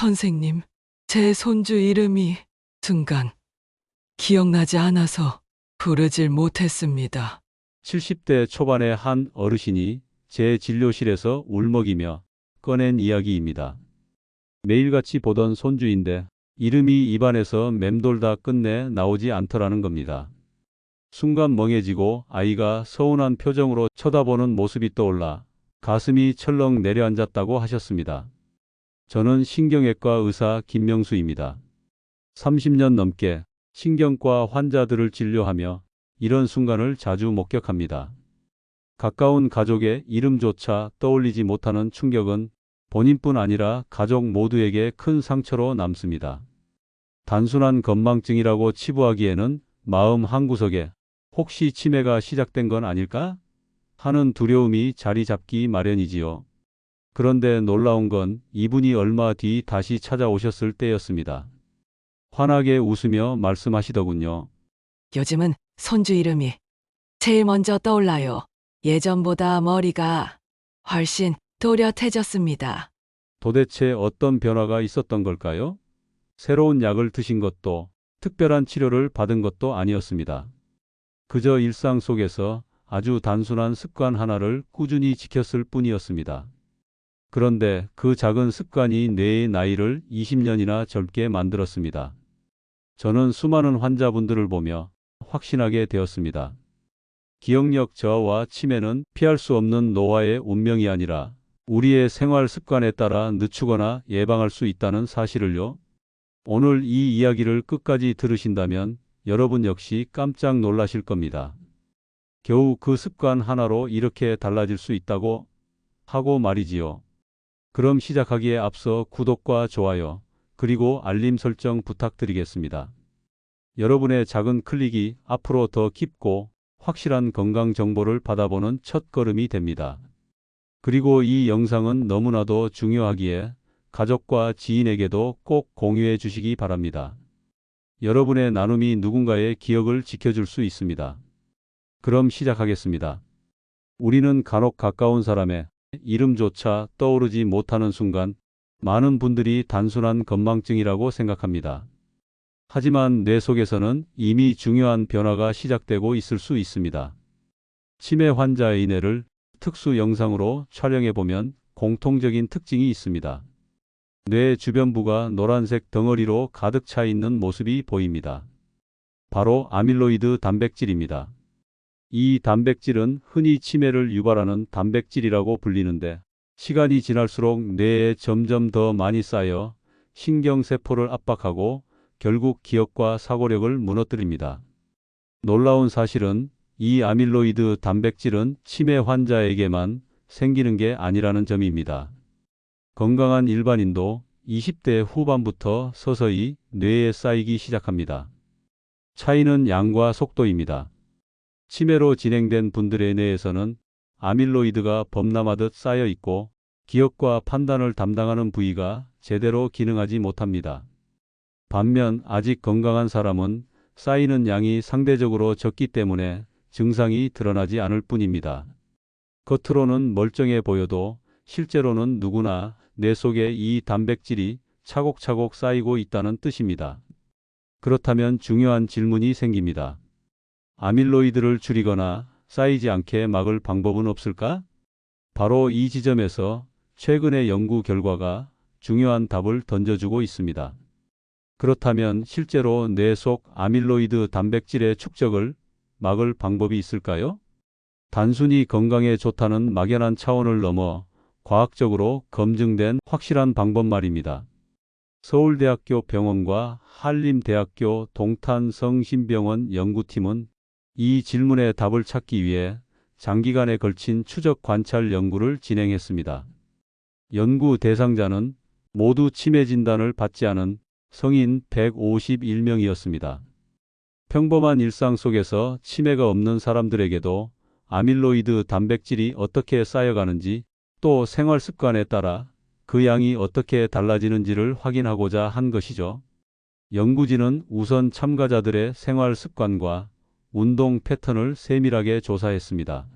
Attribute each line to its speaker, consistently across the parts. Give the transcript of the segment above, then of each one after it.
Speaker 1: 선생님, 제 손주 이름이 순간 기억나지 않아서 부르질 못했습니다.
Speaker 2: 70대 초반의 한 어르신이 제 진료실에서 울먹이며 꺼낸 이야기입니다. 매일같이 보던 손주인데 이름이 입안에서 맴돌다 끝내 나오지 않더라는 겁니다. 순간 멍해지고 아이가 서운한 표정으로 쳐다보는 모습이 떠올라 가슴이 철렁 내려앉았다고 하셨습니다. 저는 신경외과 의사 김명수입니다. 30년 넘게 신경과 환자들을 진료하며 이런 순간을 자주 목격합니다. 가까운 가족의 이름조차 떠올리지 못하는 충격은 본인뿐 아니라 가족 모두에게 큰 상처로 남습니다. 단순한 건망증이라고 치부하기에는 마음 한구석에 혹시 치매가 시작된 건 아닐까? 하는 두려움이 자리 잡기 마련이지요. 그런데 놀라운 건 이분이 얼마 뒤 다시 찾아오셨을 때였습니다. 환하게 웃으며 말씀하시더군요.
Speaker 1: 요즘은 손주 이름이 제일 먼저 떠올라요. 예전보다 머리가 훨씬 또렷해졌습니다.
Speaker 2: 도대체 어떤 변화가 있었던 걸까요? 새로운 약을 드신 것도 특별한 치료를 받은 것도 아니었습니다. 그저 일상 속에서 아주 단순한 습관 하나를 꾸준히 지켰을 뿐이었습니다. 그런데 그 작은 습관이 뇌의 나이를 20년이나 젊게 만들었습니다. 저는 수많은 환자분들을 보며 확신하게 되었습니다. 기억력 저하와 치매는 피할 수 없는 노화의 운명이 아니라 우리의 생활 습관에 따라 늦추거나 예방할 수 있다는 사실을요. 오늘 이 이야기를 끝까지 들으신다면 여러분 역시 깜짝 놀라실 겁니다. 겨우 그 습관 하나로 이렇게 달라질 수 있다고 하고 말이지요. 그럼 시작하기에 앞서 구독과 좋아요, 그리고 알림 설정 부탁드리겠습니다. 여러분의 작은 클릭이 앞으로 더 깊고 확실한 건강 정보를 받아보는 첫걸음이 됩니다. 그리고 이 영상은 너무나도 중요하기에 가족과 지인에게도 꼭 공유해 주시기 바랍니다. 여러분의 나눔이 누군가의 기억을 지켜줄 수 있습니다. 그럼 시작하겠습니다. 우리는 간혹 가까운 사람의 이름조차 떠오르지 못하는 순간 많은 분들이 단순한 건망증이라고 생각합니다. 하지만 뇌 속에서는 이미 중요한 변화가 시작되고 있을 수 있습니다. 치매 환자의 뇌를 특수 영상으로 촬영해 보면 공통적인 특징이 있습니다. 뇌 주변부가 노란색 덩어리로 가득 차 있는 모습이 보입니다. 바로 아밀로이드 단백질입니다. 이 단백질은 흔히 치매를 유발하는 단백질이라고 불리는데 시간이 지날수록 뇌에 점점 더 많이 쌓여 신경세포를 압박하고 결국 기억과 사고력을 무너뜨립니다. 놀라운 사실은 이 아밀로이드 단백질은 치매 환자에게만 생기는 게 아니라는 점입니다. 건강한 일반인도 20대 후반부터 서서히 뇌에 쌓이기 시작합니다. 차이는 양과 속도입니다. 치매로 진행된 분들의 뇌에서는 아밀로이드가 범람하듯 쌓여 있고 기억과 판단을 담당하는 부위가 제대로 기능하지 못합니다. 반면 아직 건강한 사람은 쌓이는 양이 상대적으로 적기 때문에 증상이 드러나지 않을 뿐입니다. 겉으로는 멀쩡해 보여도 실제로는 누구나 뇌 속에 이 단백질이 차곡차곡 쌓이고 있다는 뜻입니다. 그렇다면 중요한 질문이 생깁니다. 아밀로이드를 줄이거나 쌓이지 않게 막을 방법은 없을까? 바로 이 지점에서 최근의 연구 결과가 중요한 답을 던져주고 있습니다. 그렇다면 실제로 뇌 속 아밀로이드 단백질의 축적을 막을 방법이 있을까요? 단순히 건강에 좋다는 막연한 차원을 넘어 과학적으로 검증된 확실한 방법 말입니다. 서울대학교 병원과 한림대학교 동탄성심병원 연구팀은 이 질문에 답을 찾기 위해 장기간에 걸친 추적 관찰 연구를 진행했습니다. 연구 대상자는 모두 치매 진단을 받지 않은 성인 151명이었습니다. 평범한 일상 속에서 치매가 없는 사람들에게도 아밀로이드 단백질이 어떻게 쌓여가는지, 또 생활 습관에 따라 그 양이 어떻게 달라지는지를 확인하고자 한 것이죠. 연구진은 우선 참가자들의 생활 습관과 운동 패턴을 세밀하게 조사했습니다.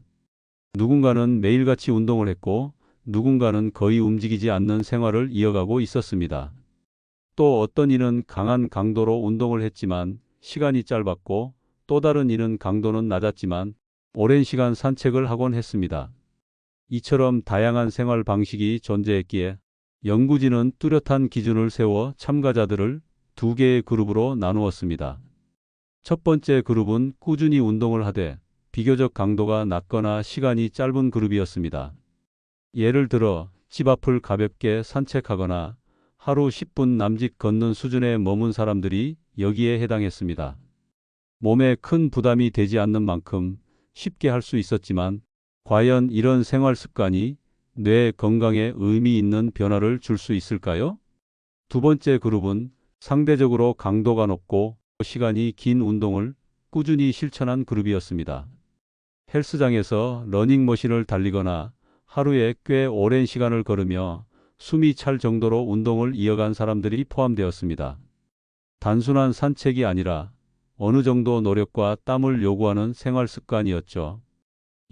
Speaker 2: 누군가는 매일같이 운동을 했고 누군가는 거의 움직이지 않는 생활을 이어가고 있었습니다. 또 어떤 이는 강한 강도로 운동을 했지만 시간이 짧았고 또 다른 이는 강도는 낮았지만 오랜 시간 산책을 하곤 했습니다. 이처럼 다양한 생활 방식이 존재했기에 연구진은 뚜렷한 기준을 세워 참가자들을 두 개의 그룹으로 나누었습니다. 첫 번째 그룹은 꾸준히 운동을 하되 비교적 강도가 낮거나 시간이 짧은 그룹이었습니다. 예를 들어 집 앞을 가볍게 산책하거나 하루 10분 남짓 걷는 수준에 머문 사람들이 여기에 해당했습니다. 몸에 큰 부담이 되지 않는 만큼 쉽게 할 수 있었지만 과연 이런 생활 습관이 뇌 건강에 의미 있는 변화를 줄 수 있을까요? 두 번째 그룹은 상대적으로 강도가 높고 시간이 긴 운동을 꾸준히 실천한 그룹이었습니다. 헬스장에서 러닝머신을 달리거나 하루에 꽤 오랜 시간을 걸으며 숨이 찰 정도로 운동을 이어간 사람들이 포함되었습니다. 단순한 산책이 아니라 어느 정도 노력과 땀을 요구하는 생활 습관이었죠.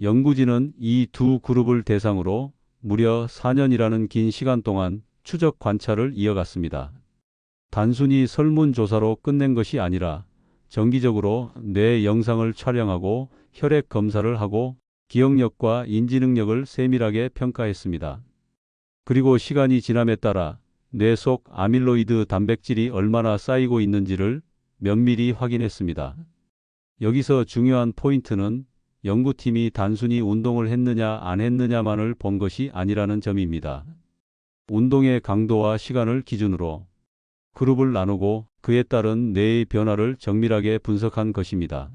Speaker 2: 연구진은 이 두 그룹을 대상으로 무려 4년이라는 긴 시간 동안 추적 관찰을 이어갔습니다. 단순히 설문조사로 끝낸 것이 아니라 정기적으로 뇌 영상을 촬영하고 혈액 검사를 하고 기억력과 인지능력을 세밀하게 평가했습니다. 그리고 시간이 지남에 따라 뇌 속 아밀로이드 단백질이 얼마나 쌓이고 있는지를 면밀히 확인했습니다. 여기서 중요한 포인트는 연구팀이 단순히 운동을 했느냐 안 했느냐만을 본 것이 아니라는 점입니다. 운동의 강도와 시간을 기준으로 그룹을 나누고 그에 따른 뇌의 변화를 정밀하게 분석한 것입니다.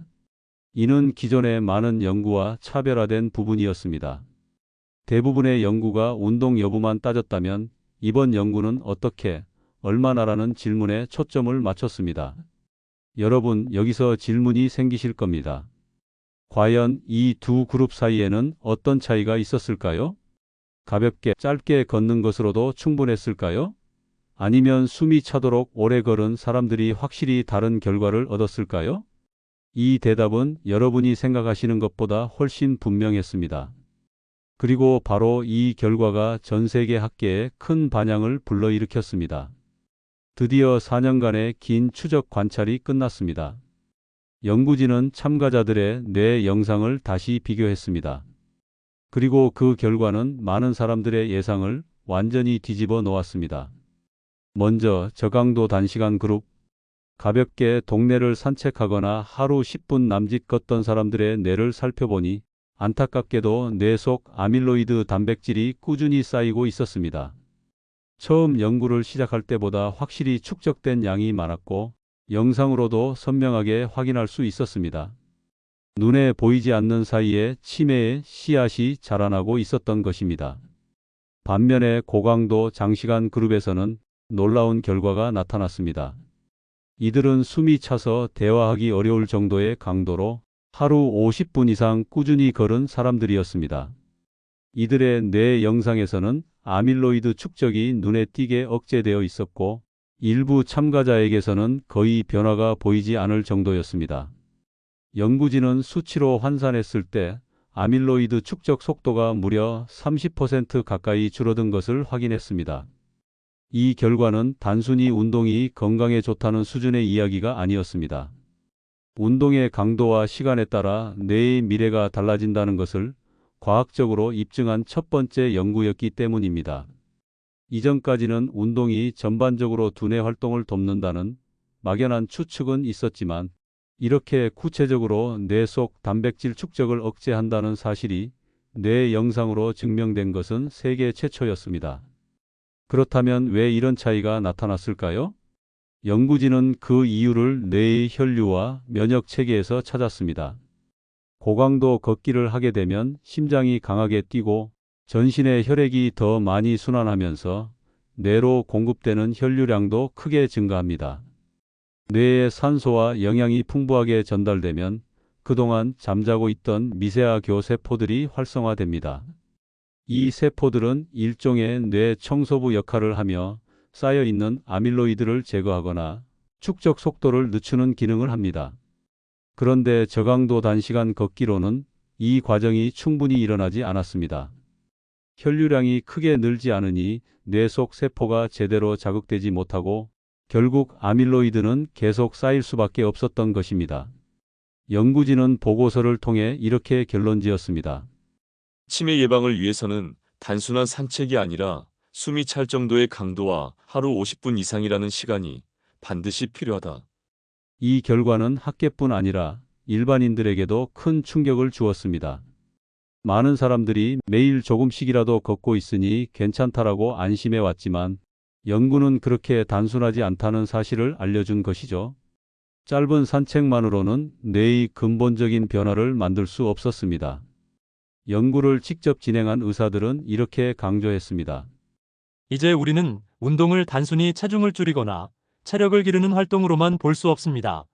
Speaker 2: 이는 기존의 많은 연구와 차별화된 부분이었습니다. 대부분의 연구가 운동 여부만 따졌다면 이번 연구는 어떻게, 얼마나라는 질문에 초점을 맞췄습니다. 여러분, 여기서 질문이 생기실 겁니다. 과연 이 두 그룹 사이에는 어떤 차이가 있었을까요? 가볍게, 짧게 걷는 것으로도 충분했을까요? 아니면 숨이 차도록 오래 걸은 사람들이 확실히 다른 결과를 얻었을까요? 이 대답은 여러분이 생각하시는 것보다 훨씬 분명했습니다. 그리고 바로 이 결과가 전 세계 학계에 큰 반향을 불러일으켰습니다. 드디어 4년간의 긴 추적 관찰이 끝났습니다. 연구진은 참가자들의 뇌 영상을 다시 비교했습니다. 그리고 그 결과는 많은 사람들의 예상을 완전히 뒤집어 놓았습니다. 먼저 저강도 단시간 그룹, 가볍게 동네를 산책하거나 하루 10분 남짓 걷던 사람들의 뇌를 살펴보니 안타깝게도 뇌 속 아밀로이드 단백질이 꾸준히 쌓이고 있었습니다. 처음 연구를 시작할 때보다 확실히 축적된 양이 많았고 영상으로도 선명하게 확인할 수 있었습니다. 눈에 보이지 않는 사이에 치매의 씨앗이 자라나고 있었던 것입니다. 반면에 고강도 장시간 그룹에서는 놀라운 결과가 나타났습니다. 이들은 숨이 차서 대화하기 어려울 정도의 강도로 하루 50분 이상 꾸준히 걸은 사람들이었습니다. 이들의 뇌 영상에서는 아밀로이드 축적이 눈에 띄게 억제되어 있었고 일부 참가자에게서는 거의 변화가 보이지 않을 정도였습니다. 연구진은 수치로 환산했을 때 아밀로이드 축적 속도가 무려 30% 가까이 줄어든 것을 확인했습니다. 이 결과는 단순히 운동이 건강에 좋다는 수준의 이야기가 아니었습니다. 운동의 강도와 시간에 따라 뇌의 미래가 달라진다는 것을 과학적으로 입증한 첫 번째 연구였기 때문입니다. 이전까지는 운동이 전반적으로 두뇌 활동을 돕는다는 막연한 추측은 있었지만 이렇게 구체적으로 뇌 속 단백질 축적을 억제한다는 사실이 뇌 영상으로 증명된 것은 세계 최초였습니다. 그렇다면 왜 이런 차이가 나타났을까요? 연구진은 그 이유를 뇌의 혈류와 면역 체계에서 찾았습니다. 고강도 걷기를 하게 되면 심장이 강하게 뛰고 전신의 혈액이 더 많이 순환하면서 뇌로 공급되는 혈류량도 크게 증가합니다. 뇌에 산소와 영양이 풍부하게 전달되면 그동안 잠자고 있던 미세하교 세포들이 활성화됩니다. 이 세포들은 일종의 뇌 청소부 역할을 하며 쌓여있는 아밀로이드를 제거하거나 축적 속도를 늦추는 기능을 합니다. 그런데 저강도 단시간 걷기로는 이 과정이 충분히 일어나지 않았습니다. 혈류량이 크게 늘지 않으니 뇌 속 세포가 제대로 자극되지 못하고 결국 아밀로이드는 계속 쌓일 수밖에 없었던 것입니다. 연구진은 보고서를 통해 이렇게 결론지었습니다.
Speaker 3: 치매 예방을 위해서는 단순한 산책이 아니라 숨이 찰 정도의 강도와 하루 50분 이상이라는 시간이 반드시 필요하다.
Speaker 2: 이 결과는 학계뿐 아니라 일반인들에게도 큰 충격을 주었습니다. 많은 사람들이 매일 조금씩이라도 걷고 있으니 괜찮다라고 안심해 왔지만 연구는 그렇게 단순하지 않다는 사실을 알려준 것이죠. 짧은 산책만으로는 뇌의 근본적인 변화를 만들 수 없었습니다. 연구를 직접 진행한 의사들은 이렇게 강조했습니다.
Speaker 4: 이제 우리는 운동을 단순히 체중을 줄이거나 체력을 기르는 활동으로만 볼 수 없습니다.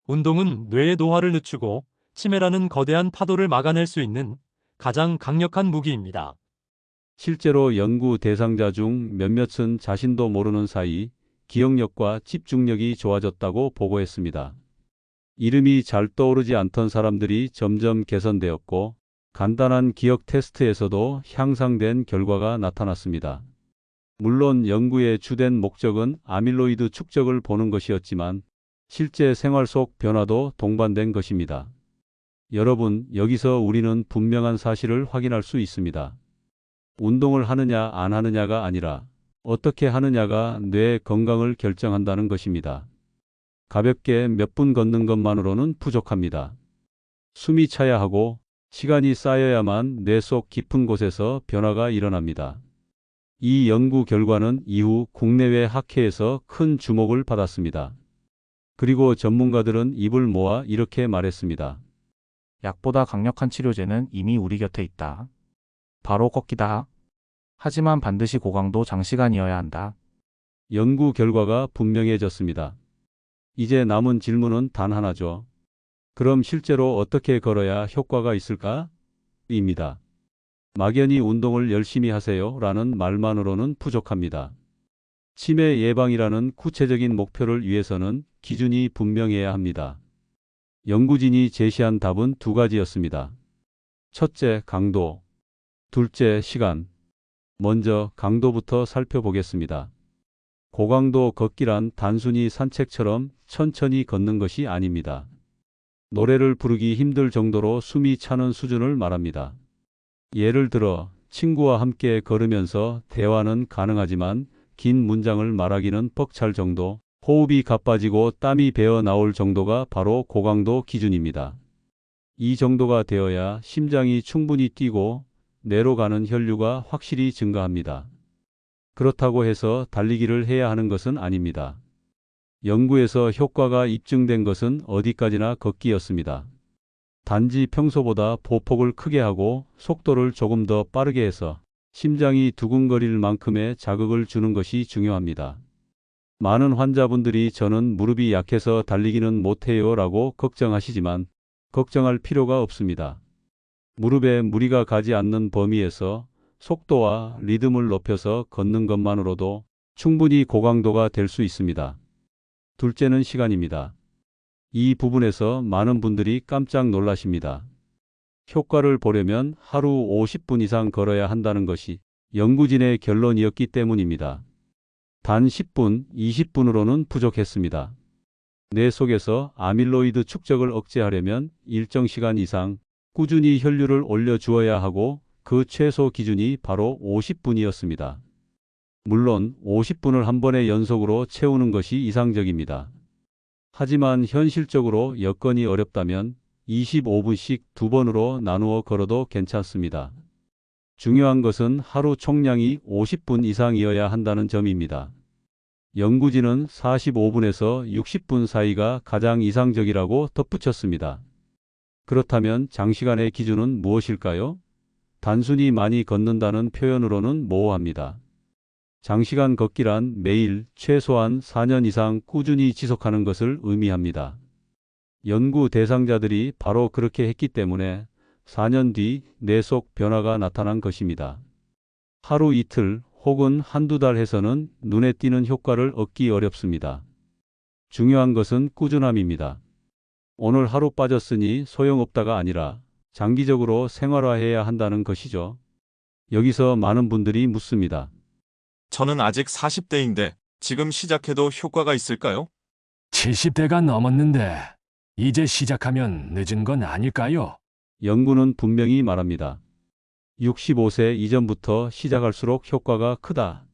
Speaker 4: 운동은 뇌의 노화를 늦추고 치매라는 거대한 파도를 막아낼 수 있는 가장 강력한 무기입니다.
Speaker 2: 실제로 연구 대상자 중 몇몇은 자신도 모르는 사이 기억력과 집중력이 좋아졌다고 보고했습니다. 이름이 잘 떠오르지 않던 사람들이 점점 개선되었고 간단한 기억 테스트에서도 향상된 결과가 나타났습니다. 물론 연구의 주된 목적은 아밀로이드 축적을 보는 것이었지만 실제 생활 속 변화도 동반된 것입니다. 여러분, 여기서 우리는 분명한 사실을 확인할 수 있습니다. 운동을 하느냐 안 하느냐가 아니라 어떻게 하느냐가 뇌 건강을 결정한다는 것입니다. 가볍게 몇 분 걷는 것만으로는 부족합니다. 숨이 차야 하고 시간이 쌓여야만 뇌 속 깊은 곳에서 변화가 일어납니다. 이 연구 결과는 이후 국내외 학회에서 큰 주목을 받았습니다. 그리고 전문가들은 입을 모아 이렇게 말했습니다.
Speaker 5: 약보다 강력한 치료제는 이미 우리 곁에 있다. 바로 걷기다. 하지만 반드시 고강도 장시간이어야 한다.
Speaker 2: 연구 결과가 분명해졌습니다. 이제 남은 질문은 단 하나죠. 그럼 실제로 어떻게 걸어야 효과가 있을까? 입니다. 막연히 운동을 열심히 하세요 라는 말만으로는 부족합니다. 치매 예방이라는 구체적인 목표를 위해서는 기준이 분명해야 합니다. 연구진이 제시한 답은 두 가지였습니다. 첫째, 강도. 둘째, 시간. 먼저 강도부터 살펴보겠습니다. 고강도 걷기란 단순히 산책처럼 천천히 걷는 것이 아닙니다. 노래를 부르기 힘들 정도로 숨이 차는 수준을 말합니다. 예를 들어 친구와 함께 걸으면서 대화는 가능하지만 긴 문장을 말하기는 벅찰 정도, 호흡이 가빠지고 땀이 배어 나올 정도가 바로 고강도 기준입니다. 이 정도가 되어야 심장이 충분히 뛰고 뇌로 가는 혈류가 확실히 증가합니다. 그렇다고 해서 달리기를 해야 하는 것은 아닙니다. 연구에서 효과가 입증된 것은 어디까지나 걷기였습니다. 단지 평소보다 보폭을 크게 하고 속도를 조금 더 빠르게 해서 심장이 두근거릴 만큼의 자극을 주는 것이 중요합니다. 많은 환자분들이 저는 무릎이 약해서 달리기는 못해요 라고 걱정하시지만 걱정할 필요가 없습니다. 무릎에 무리가 가지 않는 범위에서 속도와 리듬을 높여서 걷는 것만으로도 충분히 고강도가 될 수 있습니다. 둘째는 시간입니다. 이 부분에서 많은 분들이 깜짝 놀라십니다. 효과를 보려면 하루 50분 이상 걸어야 한다는 것이 연구진의 결론이었기 때문입니다. 단 10분, 20분으로는 부족했습니다. 뇌 속에서 아밀로이드 축적을 억제하려면 일정 시간 이상 꾸준히 혈류를 올려주어야 하고 그 최소 기준이 바로 50분이었습니다. 물론 50분을 한 번에 연속으로 채우는 것이 이상적입니다. 하지만 현실적으로 여건이 어렵다면 25분씩 두 번으로 나누어 걸어도 괜찮습니다. 중요한 것은 하루 총량이 50분 이상이어야 한다는 점입니다. 연구진은 45분에서 60분 사이가 가장 이상적이라고 덧붙였습니다. 그렇다면 장시간의 기준은 무엇일까요? 단순히 많이 걷는다는 표현으로는 모호합니다. 장시간 걷기란 매일 최소한 4년 이상 꾸준히 지속하는 것을 의미합니다. 연구 대상자들이 바로 그렇게 했기 때문에 4년 뒤 뇌 속 변화가 나타난 것입니다. 하루 이틀 혹은 한두 달 해서는 눈에 띄는 효과를 얻기 어렵습니다. 중요한 것은 꾸준함입니다. 오늘 하루 빠졌으니 소용없다가 아니라 장기적으로 생활화해야 한다는 것이죠. 여기서 많은 분들이 묻습니다.
Speaker 6: 저는 아직 40대인데 지금 시작해도 효과가 있을까요?
Speaker 7: 70대가 넘었는데 이제 시작하면 늦은 건 아닐까요?
Speaker 2: 연구는 분명히 말합니다. 65세 이전부터 시작할수록 효과가 크다.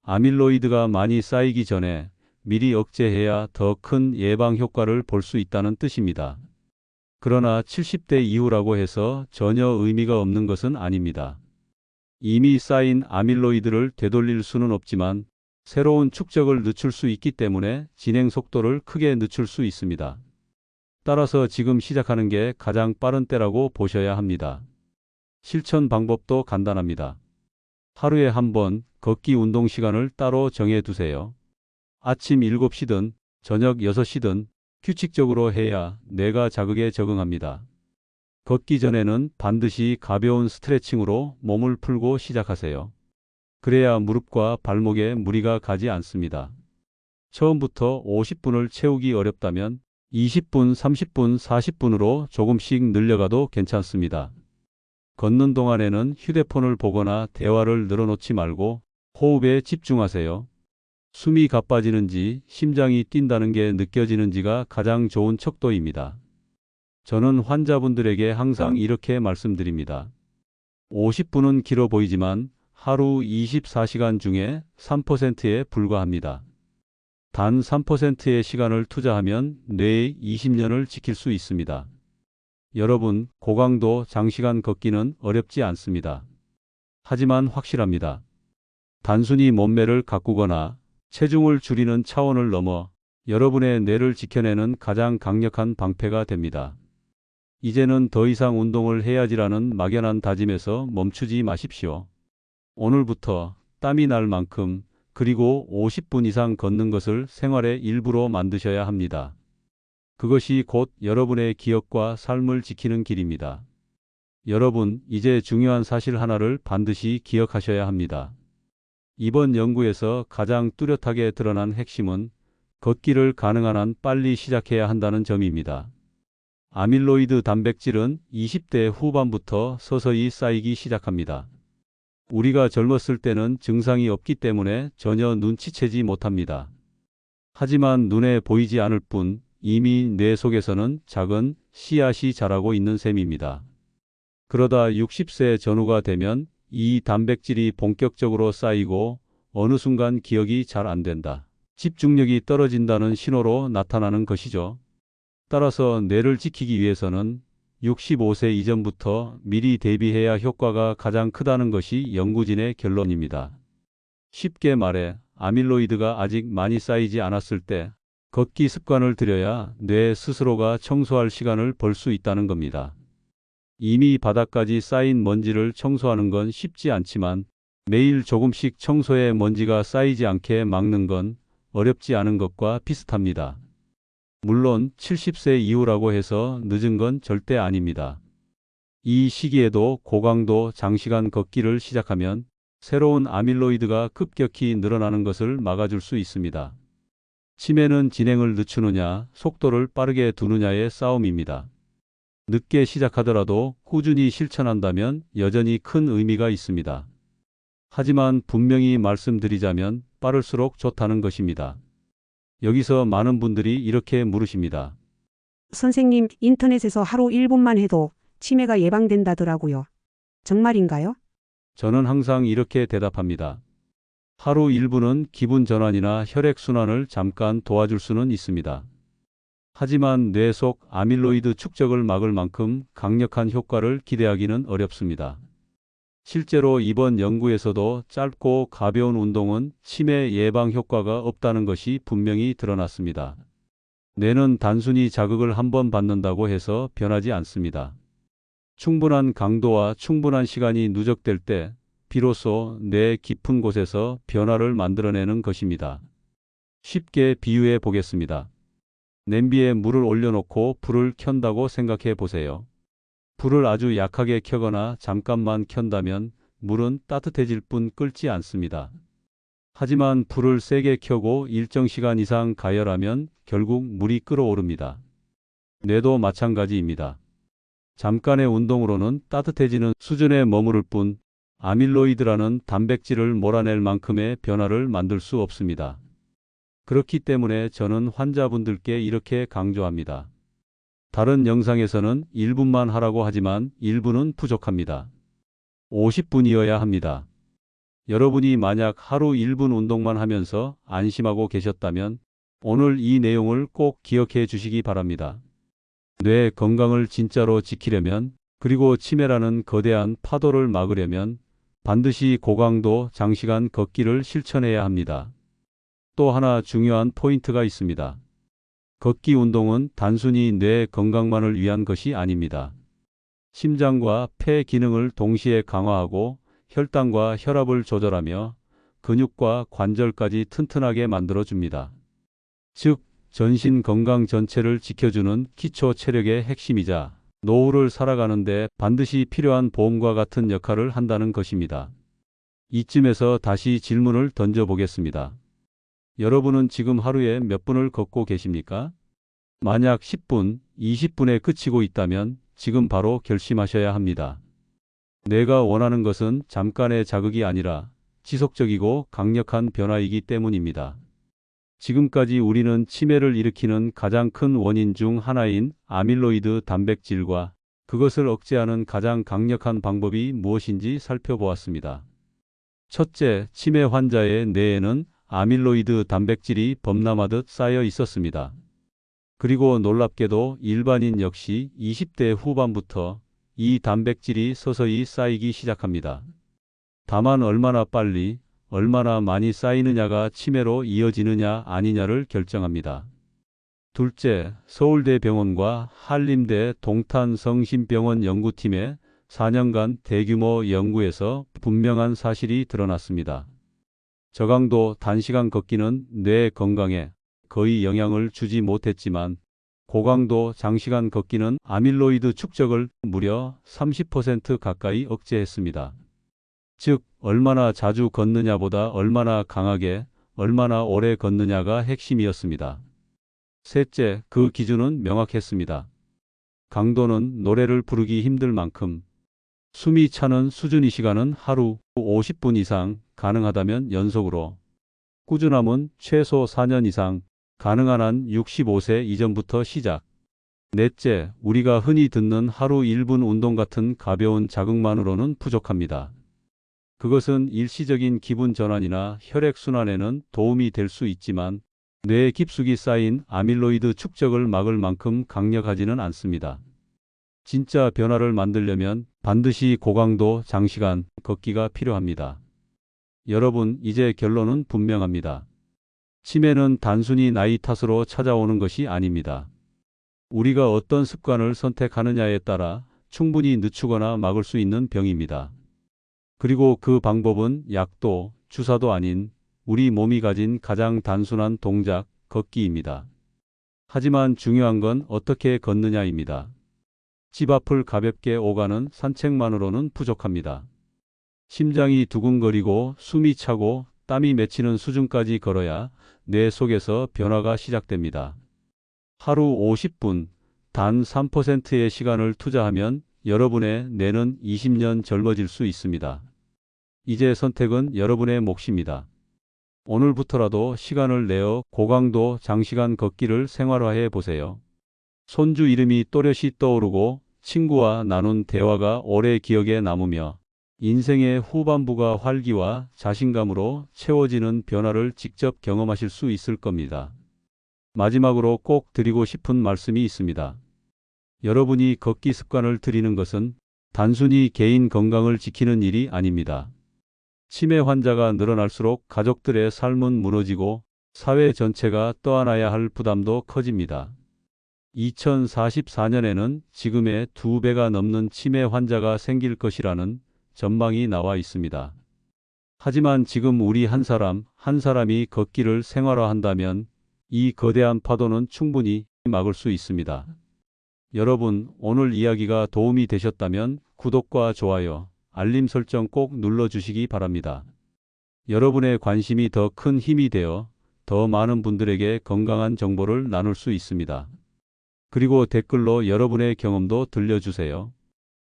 Speaker 2: 아밀로이드가 많이 쌓이기 전에 미리 억제해야 더 큰 예방 효과를 볼 수 있다는 뜻입니다. 그러나 70대 이후라고 해서 전혀 의미가 없는 것은 아닙니다. 이미 쌓인 아밀로이드를 되돌릴 수는 없지만 새로운 축적을 늦출 수 있기 때문에 진행 속도를 크게 늦출 수 있습니다. 따라서 지금 시작하는 게 가장 빠른 때라고 보셔야 합니다. 실천 방법도 간단합니다. 하루에 한 번 걷기 운동 시간을 따로 정해 두세요. 아침 7시든 저녁 6시든 규칙적으로 해야 뇌가 자극에 적응합니다. 걷기 전에는 반드시 가벼운 스트레칭으로 몸을 풀고 시작하세요. 그래야 무릎과 발목에 무리가 가지 않습니다. 처음부터 50분을 채우기 어렵다면 20분, 30분, 40분으로 조금씩 늘려가도 괜찮습니다. 걷는 동안에는 휴대폰을 보거나 대화를 늘어놓지 말고 호흡에 집중하세요. 숨이 가빠지는지 심장이 뛴다는 게 느껴지는지가 가장 좋은 척도입니다. 저는 환자분들에게 항상 이렇게 말씀드립니다. 50분은 길어 보이지만 하루 24시간 중에 3%에 불과합니다. 단 3%의 시간을 투자하면 뇌의 20년을 지킬 수 있습니다. 여러분, 고강도 장시간 걷기는 어렵지 않습니다. 하지만 확실합니다. 단순히 몸매를 가꾸거나 체중을 줄이는 차원을 넘어 여러분의 뇌를 지켜내는 가장 강력한 방패가 됩니다. 이제는 더 이상 운동을 해야지라는 막연한 다짐에서 멈추지 마십시오. 오늘부터 땀이 날 만큼 그리고 50분 이상 걷는 것을 생활의 일부로 만드셔야 합니다. 그것이 곧 여러분의 기억과 삶을 지키는 길입니다. 여러분, 이제 중요한 사실 하나를 반드시 기억하셔야 합니다. 이번 연구에서 가장 뚜렷하게 드러난 핵심은 걷기를 가능한 한 빨리 시작해야 한다는 점입니다. 아밀로이드 단백질은 20대 후반부터 서서히 쌓이기 시작합니다. 우리가 젊었을 때는 증상이 없기 때문에 전혀 눈치채지 못합니다. 하지만 눈에 보이지 않을 뿐 이미 뇌 속에서는 작은 씨앗이 자라고 있는 셈입니다. 그러다 60세 전후가 되면 이 단백질이 본격적으로 쌓이고 어느 순간 기억이 잘 안 된다, 집중력이 떨어진다는 신호로 나타나는 것이죠. 따라서 뇌를 지키기 위해서는 65세 이전부터 미리 대비해야 효과가 가장 크다는 것이 연구진의 결론입니다. 쉽게 말해 아밀로이드가 아직 많이 쌓이지 않았을 때 걷기 습관을 들여야 뇌 스스로가 청소할 시간을 벌 수 있다는 겁니다. 이미 바닥까지 쌓인 먼지를 청소하는 건 쉽지 않지만 매일 조금씩 청소에 먼지가 쌓이지 않게 막는 건 어렵지 않은 것과 비슷합니다. 물론 70세 이후라고 해서 늦은 건 절대 아닙니다. 이 시기에도 고강도 장시간 걷기를 시작하면 새로운 아밀로이드가 급격히 늘어나는 것을 막아줄 수 있습니다. 치매는 진행을 늦추느냐, 속도를 빠르게 두느냐의 싸움입니다. 늦게 시작하더라도 꾸준히 실천한다면 여전히 큰 의미가 있습니다. 하지만 분명히 말씀드리자면 빠를수록 좋다는 것입니다. 여기서 많은 분들이 이렇게 물으십니다.
Speaker 8: 선생님, 인터넷에서 하루 1분만 해도 치매가 예방된다더라고요. 정말인가요?
Speaker 2: 저는 항상 이렇게 대답합니다. 하루 1분은 기분 전환이나 혈액순환을 잠깐 도와줄 수는 있습니다. 하지만 뇌 속 아밀로이드 축적을 막을 만큼 강력한 효과를 기대하기는 어렵습니다. 실제로 이번 연구에서도 짧고 가벼운 운동은 치매 예방 효과가 없다는 것이 분명히 드러났습니다. 뇌는 단순히 자극을 한번 받는다고 해서 변하지 않습니다. 충분한 강도와 충분한 시간이 누적될 때 비로소 뇌 깊은 곳에서 변화를 만들어내는 것입니다. 쉽게 비유해 보겠습니다. 냄비에 물을 올려놓고 불을 켠다고 생각해 보세요. 불을 아주 약하게 켜거나 잠깐만 켠다면 물은 따뜻해질 뿐 끓지 않습니다. 하지만 불을 세게 켜고 일정 시간 이상 가열하면 결국 물이 끓어오릅니다. 뇌도 마찬가지입니다. 잠깐의 운동으로는 따뜻해지는 수준에 머무를 뿐 아밀로이드라는 단백질을 몰아낼 만큼의 변화를 만들 수 없습니다. 그렇기 때문에 저는 환자분들께 이렇게 강조합니다. 다른 영상에서는 1분만 하라고 하지만 1분은 부족합니다. 50분이어야 합니다. 여러분이 만약 하루 1분 운동만 하면서 안심하고 계셨다면 오늘 이 내용을 꼭 기억해 주시기 바랍니다. 뇌 건강을 진짜로 지키려면, 그리고 치매라는 거대한 파도를 막으려면 반드시 고강도 장시간 걷기를 실천해야 합니다. 또 하나 중요한 포인트가 있습니다. 걷기 운동은 단순히 뇌 건강만을 위한 것이 아닙니다. 심장과 폐 기능을 동시에 강화하고 혈당과 혈압을 조절하며 근육과 관절까지 튼튼하게 만들어줍니다. 즉, 전신 건강 전체를 지켜주는 기초 체력의 핵심이자 노후를 살아가는데 반드시 필요한 보험과 같은 역할을 한다는 것입니다. 이쯤에서 다시 질문을 던져보겠습니다. 여러분은 지금 하루에 몇 분을 걷고 계십니까? 만약 10분, 20분에 그치고 있다면 지금 바로 결심하셔야 합니다. 뇌가 원하는 것은 잠깐의 자극이 아니라 지속적이고 강력한 변화이기 때문입니다. 지금까지 우리는 치매를 일으키는 가장 큰 원인 중 하나인 아밀로이드 단백질과 그것을 억제하는 가장 강력한 방법이 무엇인지 살펴보았습니다. 첫째, 치매 환자의 뇌에는 아밀로이드 단백질이 범람하듯 쌓여 있었습니다. 그리고 놀랍게도 일반인 역시 20대 후반부터 이 단백질이 서서히 쌓이기 시작합니다. 다만 얼마나 빨리, 얼마나 많이 쌓이느냐가 치매로 이어지느냐 아니냐를 결정합니다. 둘째, 서울대병원과 한림대 동탄성심병원 연구팀의 4년간 대규모 연구에서 분명한 사실이 드러났습니다. 저강도 단시간 걷기는 뇌 건강에 거의 영향을 주지 못했지만 고강도 장시간 걷기는 아밀로이드 축적을 무려 30% 가까이 억제했습니다. 즉, 얼마나 자주 걷느냐보다 얼마나 강하게, 얼마나 오래 걷느냐가 핵심이었습니다. 셋째, 그 기준은 명확했습니다. 강도는 노래를 부르기 힘들 만큼 숨이 차는 수준이 시간은 하루 50분 이상, 가능하다면 연속으로. 꾸준함은 최소 4년 이상, 가능한 한 65세 이전부터 시작. 넷째, 우리가 흔히 듣는 하루 1분 운동 같은 가벼운 자극만으로는 부족합니다. 그것은 일시적인 기분 전환이나 혈액순환에는 도움이 될 수 있지만 뇌 깊숙이 쌓인 아밀로이드 축적을 막을 만큼 강력하지는 않습니다. 진짜 변화를 만들려면 반드시 고강도 장시간 걷기가 필요합니다. 여러분, 이제 결론은 분명합니다. 치매는 단순히 나이 탓으로 찾아오는 것이 아닙니다. 우리가 어떤 습관을 선택하느냐에 따라 충분히 늦추거나 막을 수 있는 병입니다. 그리고 그 방법은 약도, 주사도 아닌 우리 몸이 가진 가장 단순한 동작, 걷기입니다. 하지만 중요한 건 어떻게 걷느냐입니다. 집 앞을 가볍게 오가는 산책만으로는 부족합니다. 심장이 두근거리고 숨이 차고 땀이 맺히는 수준까지 걸어야 뇌 속에서 변화가 시작됩니다. 하루 50분, 단 3%의 시간을 투자하면 여러분의 뇌는 20년 젊어질 수 있습니다. 이제 선택은 여러분의 몫입니다. 오늘부터라도 시간을 내어 고강도 장시간 걷기를 생활화해 보세요. 손주 이름이 또렷이 떠오르고 친구와 나눈 대화가 오래 기억에 남으며 인생의 후반부가 활기와 자신감으로 채워지는 변화를 직접 경험하실 수 있을 겁니다. 마지막으로 꼭 드리고 싶은 말씀이 있습니다. 여러분이 걷기 습관을 들이는 것은 단순히 개인 건강을 지키는 일이 아닙니다. 치매 환자가 늘어날수록 가족들의 삶은 무너지고 사회 전체가 떠안아야 할 부담도 커집니다. 2044년에는 지금의 2배가 넘는 치매 환자가 생길 것이라는 전망이 나와 있습니다. 하지만 지금 우리 한 사람 한 사람이 걷기를 생활화한다면 이 거대한 파도는 충분히 막을 수 있습니다. 여러분, 오늘 이야기가 도움이 되셨다면 구독과 좋아요, 알림 설정 꼭 눌러주시기 바랍니다. 여러분의 관심이 더 큰 힘이 되어 더 많은 분들에게 건강한 정보를 나눌 수 있습니다. 그리고 댓글로 여러분의 경험도 들려주세요.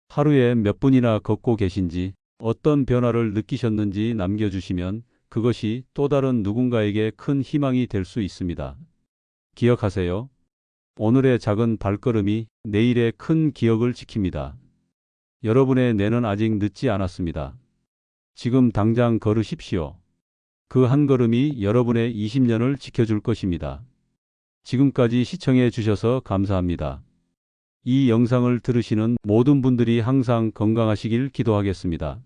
Speaker 2: 하루에 몇 분이나 걷고 계신지, 어떤 변화를 느끼셨는지 남겨주시면 그것이 또 다른 누군가에게 큰 희망이 될 수 있습니다. 기억하세요. 오늘의 작은 발걸음이 내일의 큰 기억을 지킵니다. 여러분의 뇌는 아직 늦지 않았습니다. 지금 당장 걸으십시오. 그 한 걸음이 여러분의 20년을 지켜줄 것입니다. 지금까지 시청해 주셔서 감사합니다. 이 영상을 들으시는 모든 분들이 항상 건강하시길 기도하겠습니다.